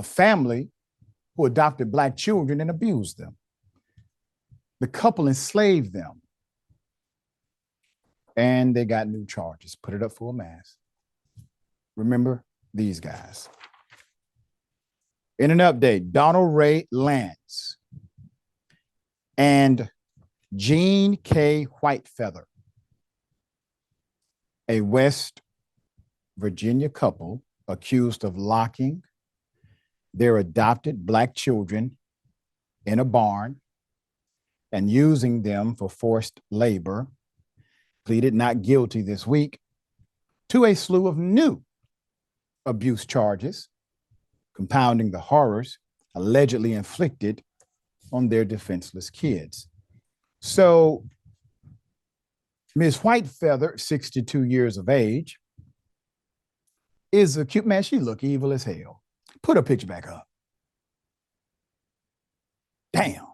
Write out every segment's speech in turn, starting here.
a family who adopted Black children and abused them. The couple enslaved them, and they got new charges. Put it up full mass. Remember these guys. In an update, Donald Ray Lantz and Jeanne K. Whitefeather, a West Virginia couple accused of locking their adopted Black children in a barn and using them for forced labor, pleaded not guilty this week to a slew of new abuse charges, compounding the horrors allegedly inflicted on their defenseless kids. So Ms. Whitefeather, 62 years of age, is a cute man. She look evil as hell. Put her picture back up. Damn.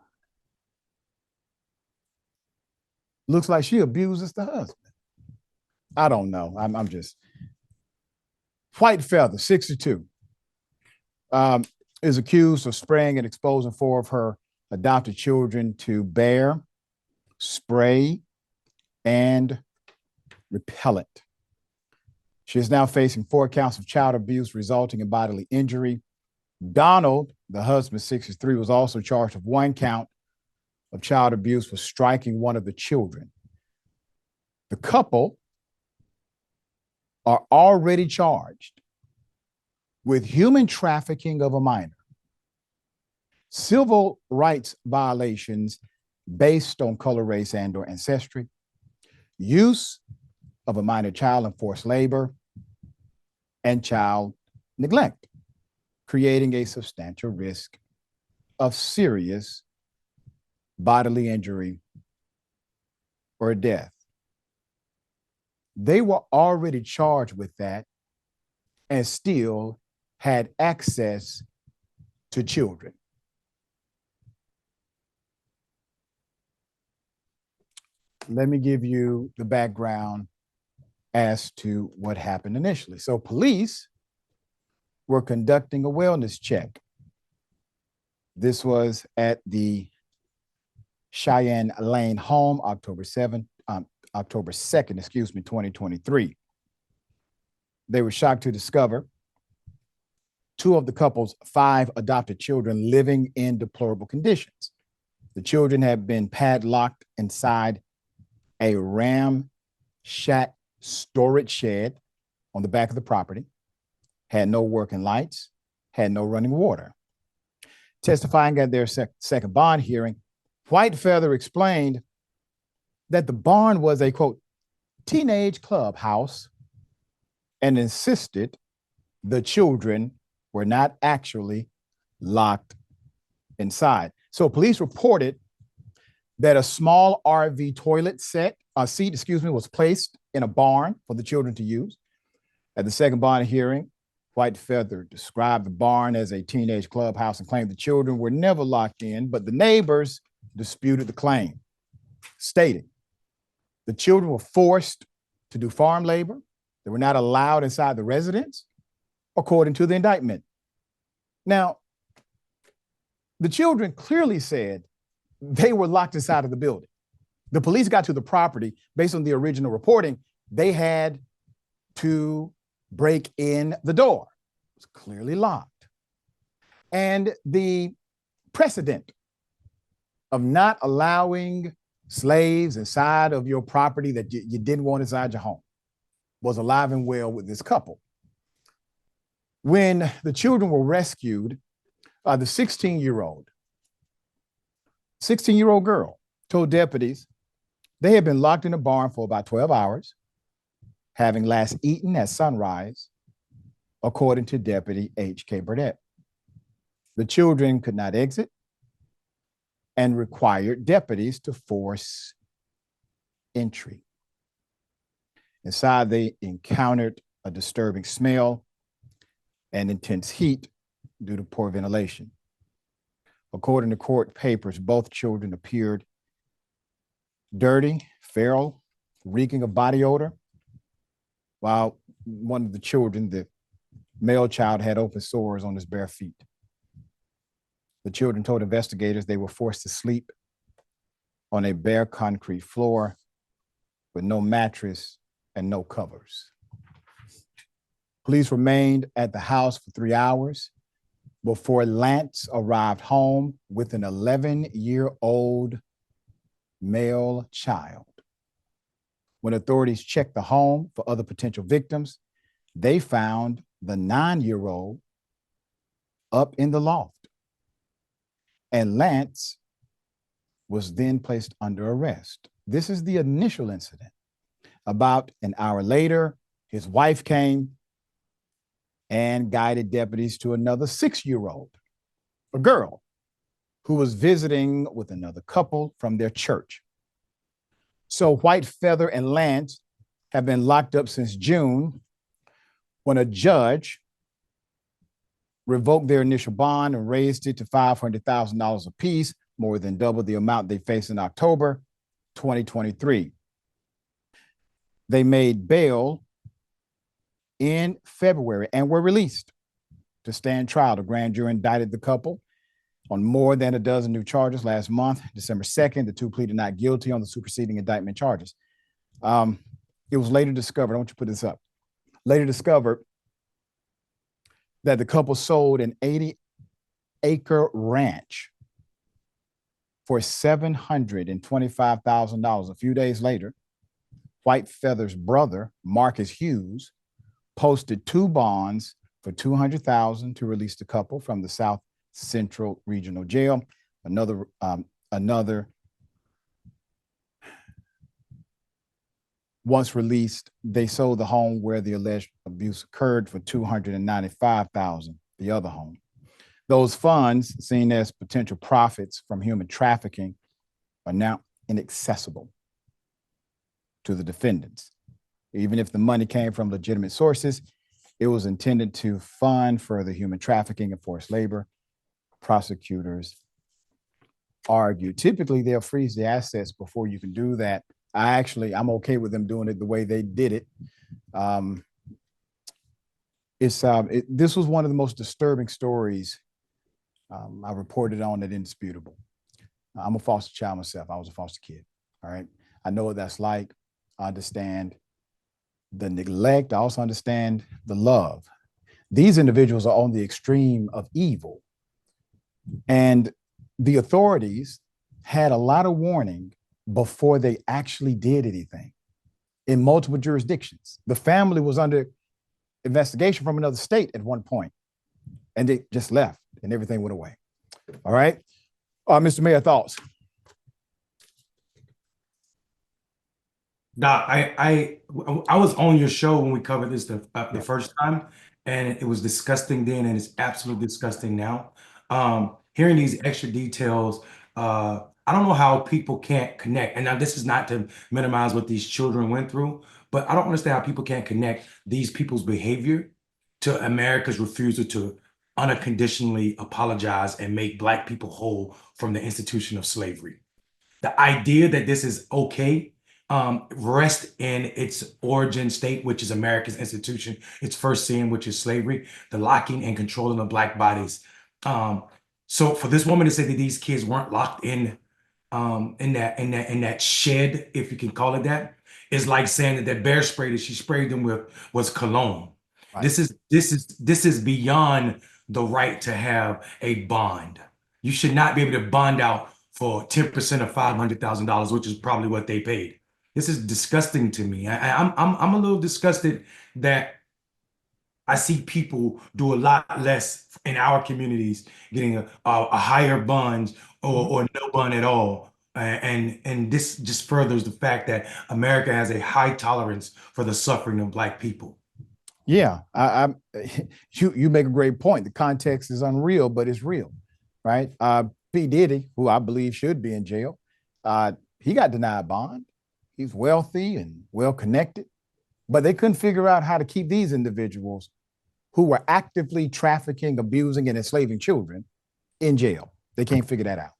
Looks like she abuses the husband. I don't know. I'm just. Whitefeather, 62, is accused of spraying and exposing 4 of her adopted children to bear, spray, and repellent. She is now facing 4 counts of child abuse resulting in bodily injury. Donald, the husband, 63, was also charged with 1 count of child abuse for striking one of the children. The couple are already charged with human trafficking of a minor, civil rights violations based on color, race, and/or ancestry, use of a minor child in forced labor, and child neglect, creating a substantial risk of serious bodily injury or death. They were already charged with that and still had access to children. Let me give you the background as to what happened initially. So police were conducting a wellness check. This was at the Cheyenne Lane home, October 2nd, 2023. They were shocked to discover 2 of the couple's 5 adopted children living in deplorable conditions. The children had been padlocked inside a ramshackle storage shed on the back of the property, had no working lights, had no running water. Testifying at their second bond hearing, Whitefeather explained that the barn was a, quote, teenage clubhouse and insisted the children were not actually locked inside. So police reported that a small RV toilet seat, was placed in a barn for the children to use. At the second bond hearing, Whitefeather described the barn as a teenage clubhouse and claimed the children were never locked in, but the neighbors disputed the claim, stating the children were forced to do farm labor. They were not allowed inside the residence, according to the indictment. Now, the children clearly said they were locked inside of the building. The police got to the property based on the original reporting. They had to break in the door. It was clearly locked. And the precedent of not allowing slaves inside of your property that you didn't want inside your home was alive and well with this couple. When the children were rescued, the 16-year-old girl told deputies they had been locked in a barn for about 12 hours, having last eaten at sunrise, according to Deputy H.K. Burdett. The children could not exit and required deputies to force entry. Inside, they encountered a disturbing smell and intense heat due to poor ventilation. According to court papers, both children appeared dirty, feral, reeking of body odor, while one of the children, the male child, had open sores on his bare feet. The children told investigators they were forced to sleep on a bare concrete floor with no mattress and no covers. Police remained at the house for 3 hours before Lantz arrived home with an 11-year-old male child. When authorities checked the home for other potential victims, they found the 9-year-old up in the loft. And Lantz was then placed under arrest. This is the initial incident. About an hour later, his wife came and guided deputies to another 6-year-old, a girl, who was visiting with another couple from their church. So Whitefeather and Lantz have been locked up since June, when a judge revoked their initial bond and raised it to $500,000 apiece, more than double the amount they faced in October 2023. They made bail in February and were released to stand trial. The grand jury indicted the couple on more than a dozen new charges last month. December 2nd, the two pleaded not guilty on the superseding indictment charges. It was later discovered, I want you to put this up, later discovered that the couple sold an 80-acre ranch for $725,000. A few days later, Whitefeather's brother, Marcus Hughes, posted 2 bonds for $200,000 to release the couple from the South Central Regional Jail. Another once released, they sold the home where the alleged abuse occurred for $295,000, the other home. Those funds, seen as potential profits from human trafficking, are now inaccessible to the defendants. Even if the money came from legitimate sources, it was intended to fund further human trafficking and forced labor. Prosecutors argue typically they'll freeze the assets before you can do that. I'm okay with them doing it the way they did it. This was one of the most disturbing stories I reported on at Indisputable. I'm a foster child myself. I was a foster kid. All right. I know what that's like. I understand the neglect. I also understand the love. These individuals are on the extreme of evil. And the authorities had a lot of warning before they actually did anything in multiple jurisdictions. The family was under investigation from another state at one point, and they just left and everything went away. All right. Mr. Mayor, thoughts? Doc, I was on your show when we covered this the first time, and it was disgusting then, and it's absolutely disgusting now. Hearing these extra details, I don't know how people can't connect. And now this is not to minimize what these children went through, but I don't understand how people can't connect these people's behavior to America's refusal to unconditionally apologize and make Black people whole from the institution of slavery. The idea that this is okay rest in its origin state, which is America's institution, its first sin, which is slavery, the locking and controlling of Black bodies. So for this woman to say that these kids weren't locked in that shed, if you can call it that, is like saying that that bear spray that she sprayed them with was cologne. Right. This is beyond the right to have a bond. You should not be able to bond out for 10% of $500,000, which is probably what they paid. This is disgusting to me. I'm a little disgusted that I see people do a lot less in our communities, getting a higher bond or no bond at all. And this just furthers the fact that America has a high tolerance for the suffering of Black people. Yeah, you make a great point. The context is unreal, but it's real, right? P. Diddy, who I believe should be in jail, he got denied bond. He's wealthy and well-connected, but they couldn't figure out how to keep these individuals who were actively trafficking, abusing, and enslaving children in jail. They can't figure that out.